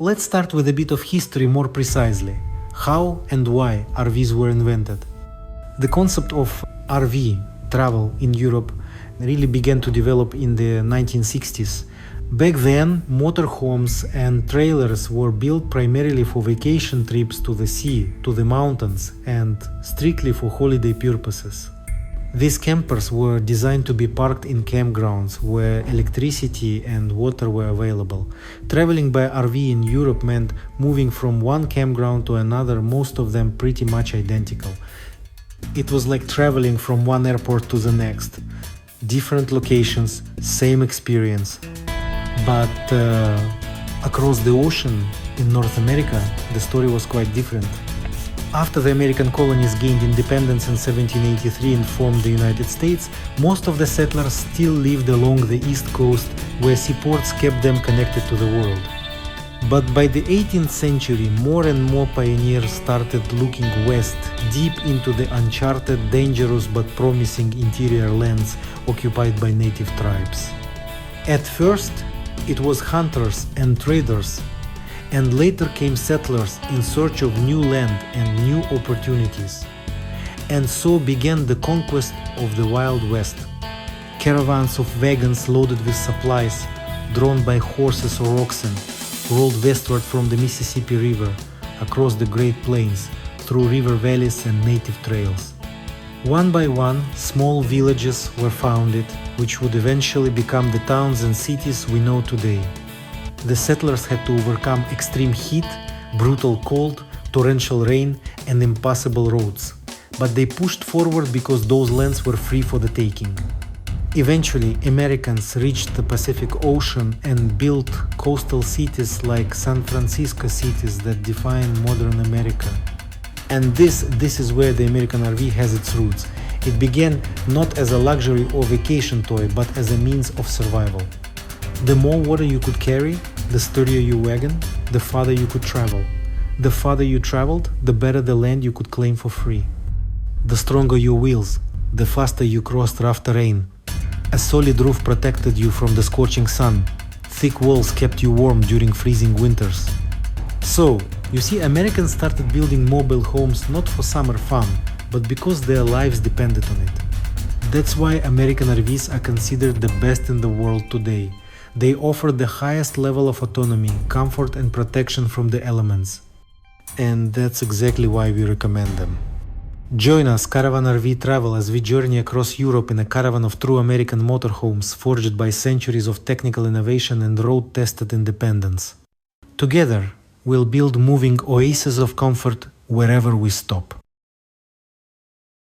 Let's start with a bit of history more precisely. How and why RVs were invented? The concept of RV travel in Europe really began to develop in the 1960s. Back then, motorhomes and trailers were built primarily for vacation trips to the sea, to the mountains, and strictly for holiday purposes. These campers were designed to be parked in campgrounds where electricity and water were available. Traveling by RV in Europe meant moving from one campground to another, most of them pretty much identical. It was like traveling from one airport to the next. Different locations, same experience. But across the ocean in North America, the story was quite different. After the American colonies gained independence in 1783 and formed the United States, most of the settlers still lived along the East Coast, where seaports kept them connected to the world. But by the 18th century, more and more pioneers started looking west, deep into the uncharted, dangerous but promising interior lands occupied by native tribes. At first, it was hunters and traders, and later came settlers in search of new land and new opportunities. And so began the conquest of the Wild West. Caravans of wagons loaded with supplies, drawn by horses or oxen, rolled westward from the Mississippi River, across the Great Plains, through river valleys and native trails. One by one, small villages were founded, which would eventually become the towns and cities we know today. The settlers had to overcome extreme heat, brutal cold, torrential rain, and impassable roads. But they pushed forward because those lands were free for the taking. Eventually, Americans reached the Pacific Ocean and built coastal cities like San Francisco cities that define modern America. And this is where the American RV has its roots. It began not as a luxury or vacation toy, but as a means of survival. The more water you could carry, the sturdier your wagon, the farther you could travel. The farther you traveled, the better the land you could claim for free. The stronger your wheels, the faster you crossed rough terrain. A solid roof protected you from the scorching sun. Thick walls kept you warm during freezing winters. So, you see, Americans started building mobile homes not for summer fun, but because their lives depended on it. That's why American RVs are considered the best in the world today. They offer the highest level of autonomy, comfort and protection from the elements. And that's exactly why we recommend them. Join us, Caravan RV Travel, as we journey across Europe in a caravan of true American motorhomes forged by centuries of technical innovation and road-tested independence. Together, we'll build moving oases of comfort wherever we stop.